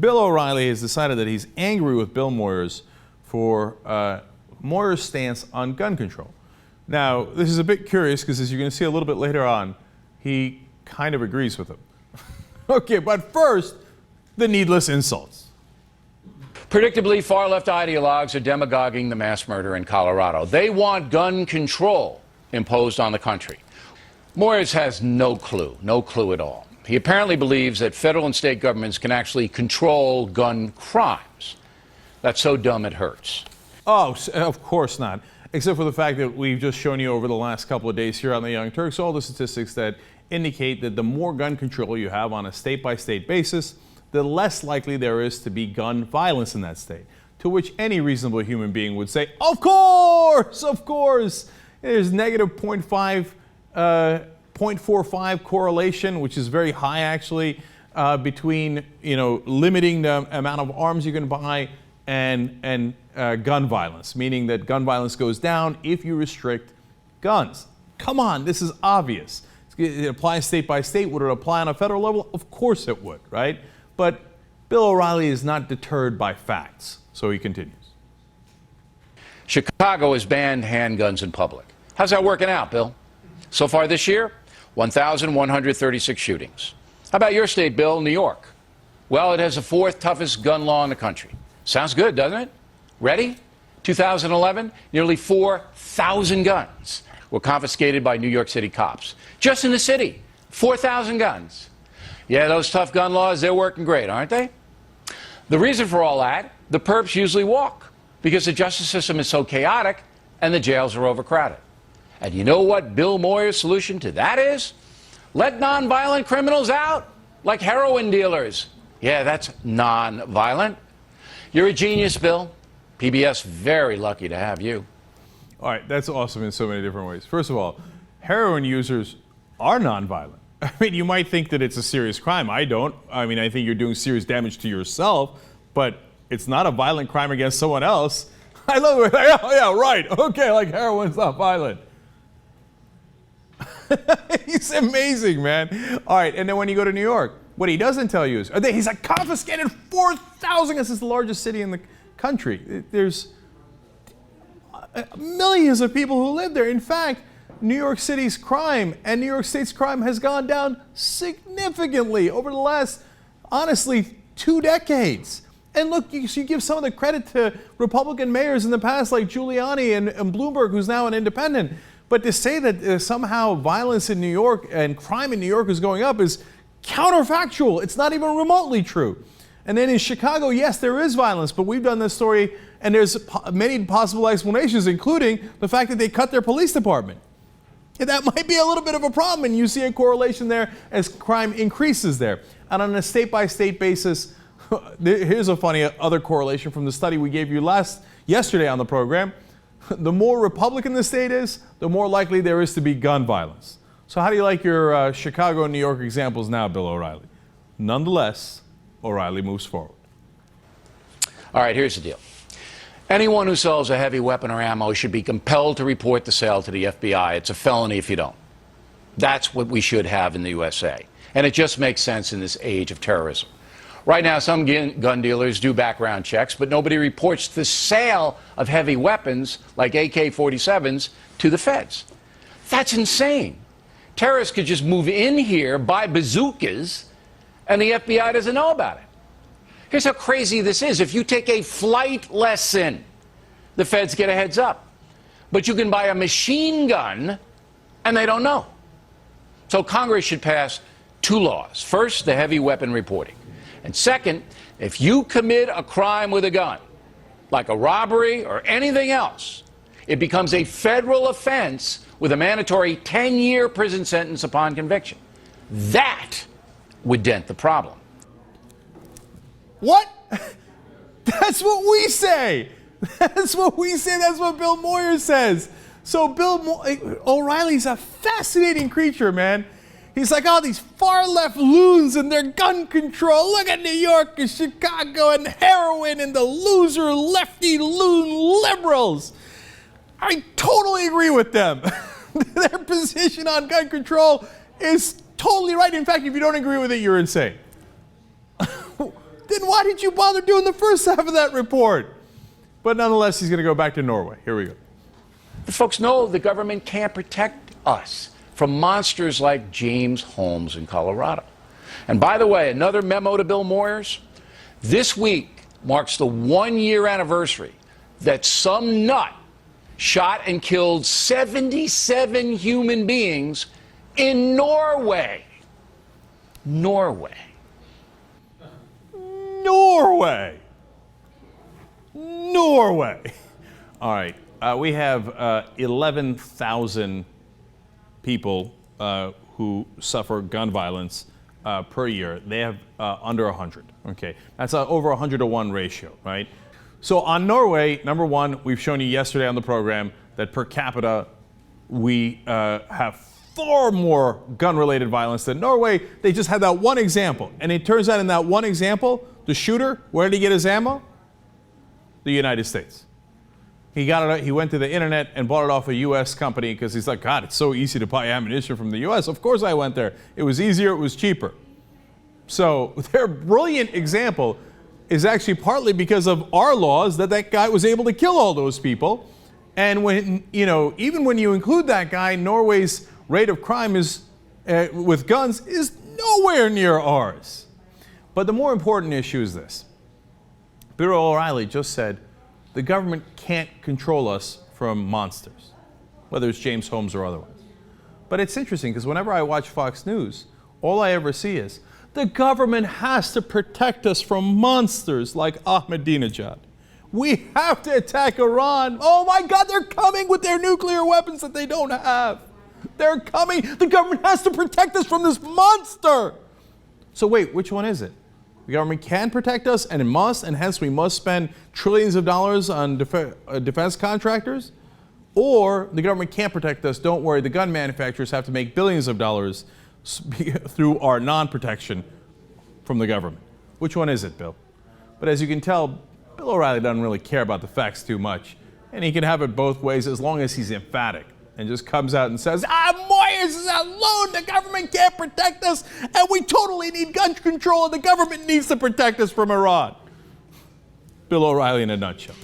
Bill O'Reilly has decided that he's angry with Bill Moyers for Moyers' stance on gun control. Now, this is a bit curious because, as you're going to see a little bit later on, he kind of agrees with him. Okay, but first, the needless insults. Predictably, far-left ideologues are demagoguing the mass murder in Colorado. They want gun control imposed on the country. Moyers has no clue at all. He apparently believes that federal and state governments can actually control gun crimes. That's so dumb it hurts. Oh, of course not. Except for the fact that we've just shown you over the last couple of days here on the Young Turks, all the statistics that indicate that the more gun control you have on a state-by-state basis, the less likely there is to be gun violence in that state. To which any reasonable human being would say, of course. There's negative 0.45 correlation, which is very high actually, between limiting the amount of arms you can buy and gun violence, meaning that gun violence goes down if you restrict guns. Come on, this is obvious. It applies state by state. Would it apply on a federal level? Of course it would, right? But Bill O'Reilly is not deterred by facts, so he continues. Chicago has banned handguns in public. How's that working out, Bill? So far this year, 1,136 shootings. How about your state, Bill, New York? Well, it has the fourth toughest gun law in the country. Sounds good, doesn't it? Ready? 2011, nearly 4,000 guns were confiscated by New York City cops. Just in the city, 4,000 guns. Yeah, those tough gun laws, they're working great, aren't they? The reason for all that, the perps usually walk because the justice system is so chaotic and the jails are overcrowded. And you know what Bill Moyers' solution to that is? Let nonviolent criminals out, like heroin dealers. Yeah, that's nonviolent. You're a genius, Bill. PBS very lucky to have you. All right, that's awesome in so many different ways. First of all, heroin users are nonviolent. I mean, you might think that it's a serious crime. I don't. I mean, I think you're doing serious damage to yourself, but it's not a violent crime against someone else. I love it. Oh, yeah, right. Okay, like heroin's not violent. He's amazing, man. All right, and then when you go to New York, what he doesn't tell you is, he's like confiscated 4,000. This is the largest city in the country. There's millions of people who live there. In fact, New York City's crime and New York State's crime has gone down significantly over the last, honestly, 2 decades. And look, you give some of the credit to Republican mayors in the past, like Giuliani and Bloomberg, who's now an independent. But to say that somehow violence in New York and crime in New York is going up is counterfactual. It's not even remotely true. And then in Chicago, yes, there is violence, but we've done this story, and there's many possible explanations, including the fact that they cut their police department. And that might be a little bit of a problem, and you see a correlation there as crime increases there. And on a state-by-state basis, here's a funny other correlation from the study we gave you yesterday on the program. The more Republican the state is, the more likely there is to be gun violence. So how do you like your Chicago and New York examples now, Bill O'Reilly? Nonetheless, O'Reilly moves forward. All right, here's the deal. Anyone who sells a heavy weapon or ammo should be compelled to report the sale to the FBI. It's a felony if you don't. That's what we should have in the USA. And it just makes sense in this age of terrorism. Right now, some gun dealers do background checks, but nobody reports the sale of heavy weapons like AK-47s to the feds. That's insane. Terrorists could just move in here, buy bazookas, and the FBI doesn't know about it. Here's how crazy this is. If you take a flight lesson, the feds get a heads up. But you can buy a machine gun, and they don't know. So Congress should pass 2 laws. First, the heavy weapon reporting. And second, if you commit a crime with a gun, like a robbery or anything else, it becomes a federal offense with a mandatory 10-year prison sentence upon conviction. That would dent the problem. What? That's what we say. That's what we say. That's what Bill Moyers says. So O'Reilly's a fascinating creature, man. He's like, oh, these far-left loons and their gun control. Look at New York and Chicago and heroin and the loser lefty loon liberals. I totally agree with them. Their position on gun control is totally right. In fact, if you don't agree with it, you're insane. then why did you bother doing the first half of that report? But nonetheless, he's going to go back to Norway. Here we go. The folks know the government can't protect us from monsters like James Holmes in Colorado. And by the way, another memo to Bill Moyers. This week marks the 1-year anniversary that some nut shot and killed 77 human beings in Norway. Norway. Norway. Norway. All right. We have 11,000 people who suffer gun violence per year. They have under 100. Okay. That's over 100 to 1 ratio, right? So on Norway, number one, we've shown you yesterday on the program that per capita we have far more gun-related violence than Norway. They just had that one example. And it turns out in that one example, the shooter, where did he get his ammo? The United States. He got it. He went to the internet and bought it off a U.S. company because he's like, God, it's so easy to buy ammunition from the U.S. Of course I went there. It was easier. It was cheaper. So their brilliant example is actually partly because of our laws that guy was able to kill all those people. And when, even when you include that guy, Norway's rate of crime is with guns is nowhere near ours. But the more important issue is this. Bill O'Reilly just said the government can't control us from monsters, whether it's James Holmes or otherwise. But it's interesting because whenever I watch Fox News, all I ever see is the government has to protect us from monsters like Ahmadinejad. We have to attack Iran. Oh my God, they're coming with their nuclear weapons that they don't have. They're coming. The government has to protect us from this monster. So wait, which one is it? The government can protect us and it must, and hence we must spend trillions of dollars on defense contractors? Or the government can't protect us, don't worry, the gun manufacturers have to make billions of dollars through our non-protection from the government. Which one is it, Bill? But as you can tell, Bill O'Reilly doesn't really care about the facts too much. And he can have it both ways as long as he's emphatic and just comes out and says, Moyers is alone, the government can't protect us, and we totally need gun control, and the government needs to protect us from Iran. Bill O'Reilly in a nutshell.